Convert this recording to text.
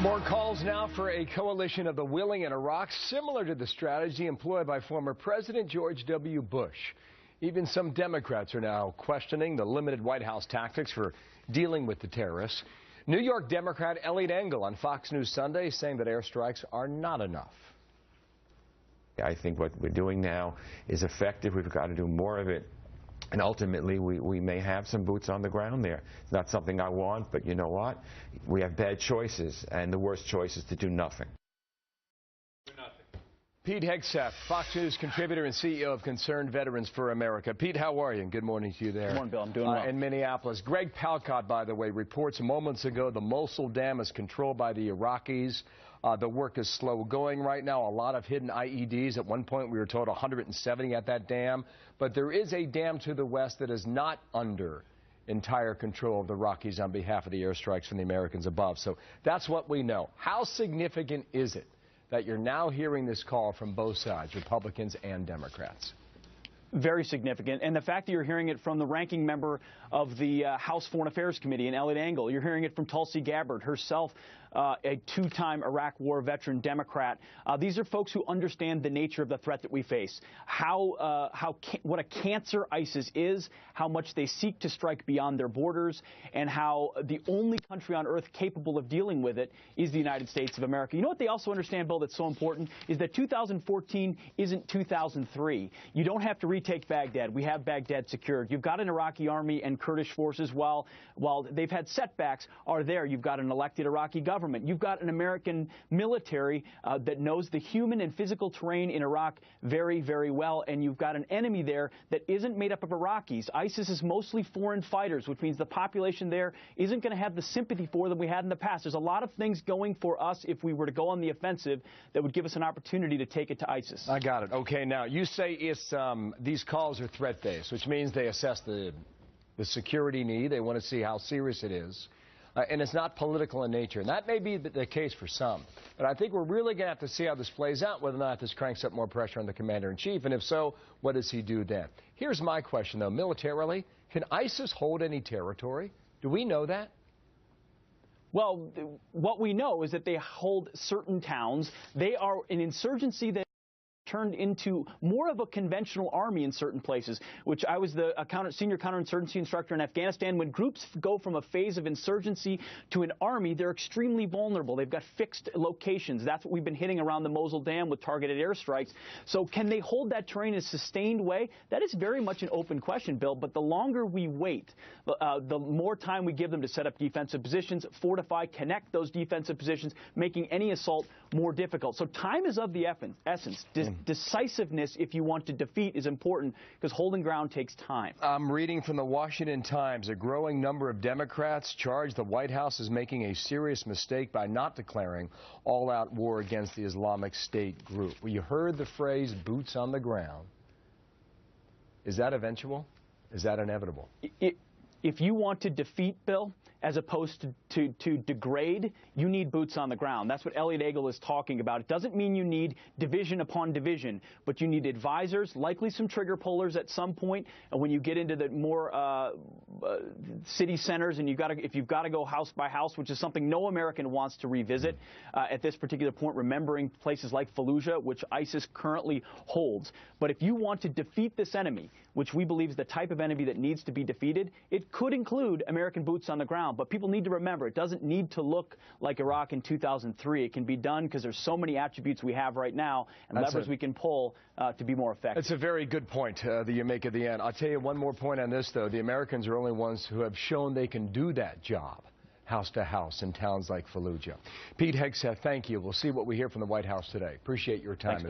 More calls now for a coalition of the willing in Iraq, similar to the strategy employed by former President George W. Bush. Even some Democrats are now questioning the limited White House tactics for dealing with the terrorists. New York Democrat Eliot Engel on Fox News Sunday saying that airstrikes are not enough. I think what we're doing now is effective. We've got to do more of it. And ultimately, we may have some boots on the ground there. It's not something I want, but you know what? We have bad choices, and the worst choice is to do nothing. Pete Hegseth, Fox News contributor and CEO of Concerned Veterans for America. Pete, how are you? And good morning to you there. Good morning, Bill. I'm doing well. In Minneapolis. Greg Palcott, by the way, reports moments ago the Mosul Dam is controlled by the Iraqis. The work is slow going right now. A lot of hidden IEDs. At one point, we were told 170 at that dam. But there is a dam to the west that is not under entire control of the Iraqis on behalf of the airstrikes from the Americans above. So that's what we know. How significant is it that you're now hearing this call from both sides, Republicans and Democrats? Very significant. And the fact that you're hearing it from the ranking member of the House Foreign Affairs Committee, in Eliot Engel, you're hearing it from Tulsi Gabbard, herself a two-time Iraq War veteran Democrat. These are folks who understand the nature of the threat that we face, what a cancer ISIS is, how much they seek to strike beyond their borders, and how the only country on earth capable of dealing with it is the United States of America. You know what they also understand, Bill, that's so important, is that 2014 isn't 2003. You don't have to retake Baghdad. We have Baghdad secured. You've got an Iraqi army and Kurdish forces, while they've had setbacks, are there. You've got an elected Iraqi government. You've got an American military that knows the human and physical terrain in Iraq very, very well, and you've got an enemy there that isn't made up of Iraqis. ISIS is mostly foreign fighters, which means the population there isn't going to have the sympathy for them we had in the past. There's a lot of things going for us if we were to go on the offensive that would give us an opportunity to take it to ISIS. I got it. Okay, now you say it's these calls are threat-based, which means they assess the security need. They want to see how serious it is. And it's not political in nature. And that may be the case for some. But I think we're really going to have to see how this plays out, whether or not this cranks up more pressure on the commander-in-chief. And if so, what does he do then? Here's my question, though. Militarily, can ISIS hold any territory? Do we know that? Well, what we know is that they hold certain towns. They are an insurgency that turned into more of a conventional army in certain places, which I was the senior counterinsurgency instructor in Afghanistan. When groups go from a phase of insurgency to an army, they're extremely vulnerable. They've got fixed locations. That's what we've been hitting around the Mosul Dam with targeted airstrikes. So can they hold that terrain in a sustained way? That is very much an open question, Bill. But the longer we wait, the more time we give them to set up defensive positions, fortify, connect those defensive positions, making any assault more difficult. So time is of the essence. Decisiveness, if you want to defeat, is important because holding ground takes time. I'm reading from the Washington Times. A growing number of Democrats charge the White House is making a serious mistake by not declaring all-out war against the Islamic State group. Well, you heard the phrase boots on the ground. Is that eventual? Is that inevitable? If you want to defeat, Bill, as opposed to degrade, you need boots on the ground. That's what Eliot Engel is talking about. It doesn't mean you need division upon division, but you need advisors, likely some trigger pullers at some point. And when you get into the more city centers, and if you've got to go house by house, which is something no American wants to revisit at this particular point, remembering places like Fallujah, which ISIS currently holds. But if you want to defeat this enemy, which we believe is the type of enemy that needs to be defeated, it could include American boots on the ground. But people need to remember, it doesn't need to look like Iraq in 2003. It can be done because there's so many attributes we have right now and levers we can pull to be more effective. It's a very good point that you make at the end. I'll tell you one more point on this, though. The Americans are only ones who have shown they can do that job, house to house, in towns like Fallujah. Pete Hegseth, thank you. We'll see what we hear from the White House today. Appreciate your time. Thanks, Bill.